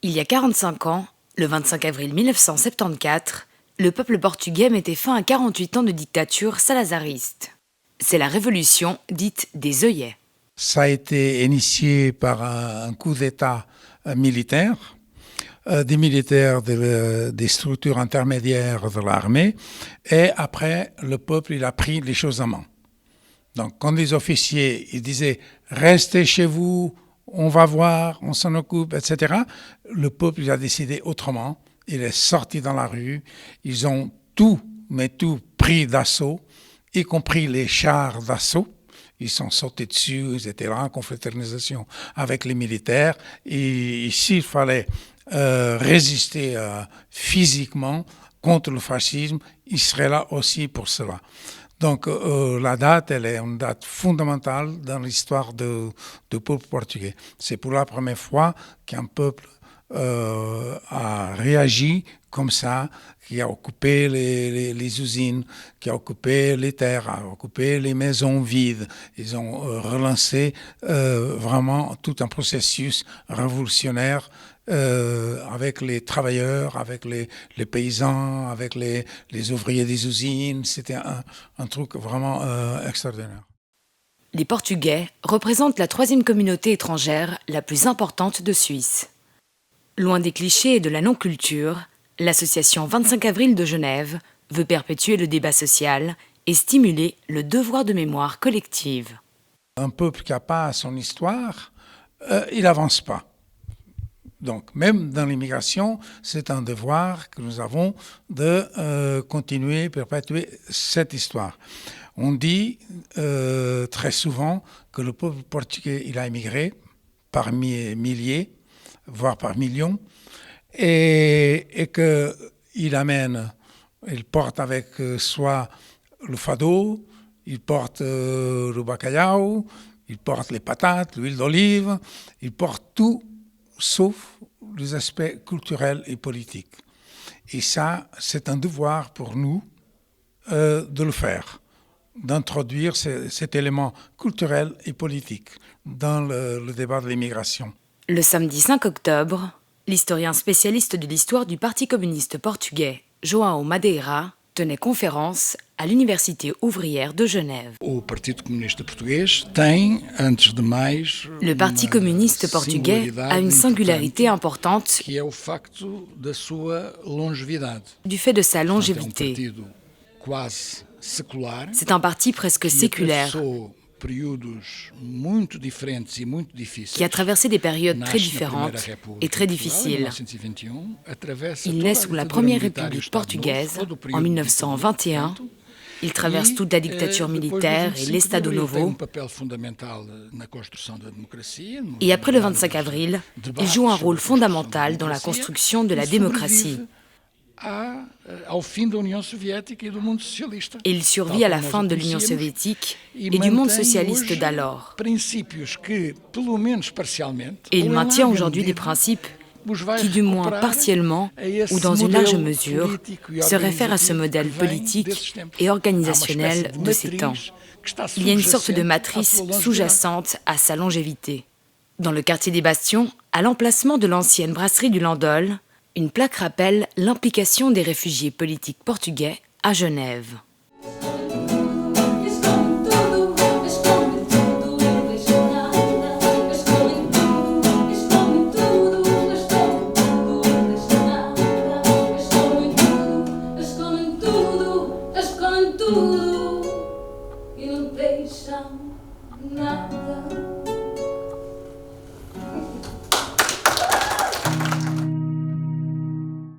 Il y a 45 ans, le 25 avril 1974, le peuple portugais mettait fin à 48 ans de dictature salazariste. C'est la révolution dite des œillets. Ça a été initié par un coup d'État militaire, des militaires des structures intermédiaires de l'armée, et après, le peuple il a pris les choses en main. Donc, quand les officiers ils disaient « Restez chez vous, on va voir, on s'en occupe, etc. », le peuple il a décidé autrement. Il est sorti dans la rue. Ils ont tout pris d'assaut, y compris les chars d'assaut. Ils sont sautés dessus, ils étaient là en confraternisation avec les militaires. Et s'il fallait résister physiquement contre le fascisme, ils seraient là aussi pour cela. Donc la date, elle est une date fondamentale dans l'histoire du peuple portugais. C'est pour la première fois qu'un peuple a réagi comme ça, qui a occupé les usines, qui a occupé les terres, a occupé les maisons vides. Ils ont relancé vraiment tout un processus révolutionnaire avec les travailleurs, avec les paysans, avec les ouvriers des usines. C'était un truc vraiment extraordinaire. Les Portugais représentent la troisième communauté étrangère la plus importante de Suisse. Loin des clichés et de la non-culture, l'association 25 avril de Genève veut perpétuer le débat social et stimuler le devoir de mémoire collective. Un peuple qui n'a pas son histoire, il n'avance pas. Donc, même dans l'immigration, c'est un devoir que nous avons de continuer, perpétuer cette histoire. On dit très souvent que le peuple portugais, il a immigré par milliers, voire par millions, et qu'il porte avec soi le fado, il porte le bacalhau, il porte les patates, l'huile d'olive, il porte tout, sauf les aspects culturels et politiques. Et ça, c'est un devoir pour nous de le faire, d'introduire cet élément culturel et politique dans le débat de l'immigration. Le samedi 5 octobre, l'historien spécialiste de l'histoire du Parti communiste portugais, João Madeira, tenait conférence à l'Université ouvrière de Genève. Le Parti communiste portugais a une singularité importante du fait de sa longévité. C'est un parti presque séculaire qui a traversé des périodes très différentes et très difficiles. Il naît sous la Première République portugaise en 1921. Il traverse toute la dictature militaire et l'Estado Novo. Et après le 25 avril, il joue un rôle fondamental dans la construction de la démocratie. Et il survit à la fin de l'Union soviétique et du monde socialiste d'alors. Et il maintient aujourd'hui des principes qui, du moins partiellement ou dans une large mesure, se réfèrent à ce modèle politique et organisationnel de ces temps. Il y a une sorte de matrice sous-jacente à sa longévité. Dans le quartier des Bastions, à l'emplacement de l'ancienne brasserie du Landol, une plaque rappelle l'implication des réfugiés politiques portugais à Genève. Tudo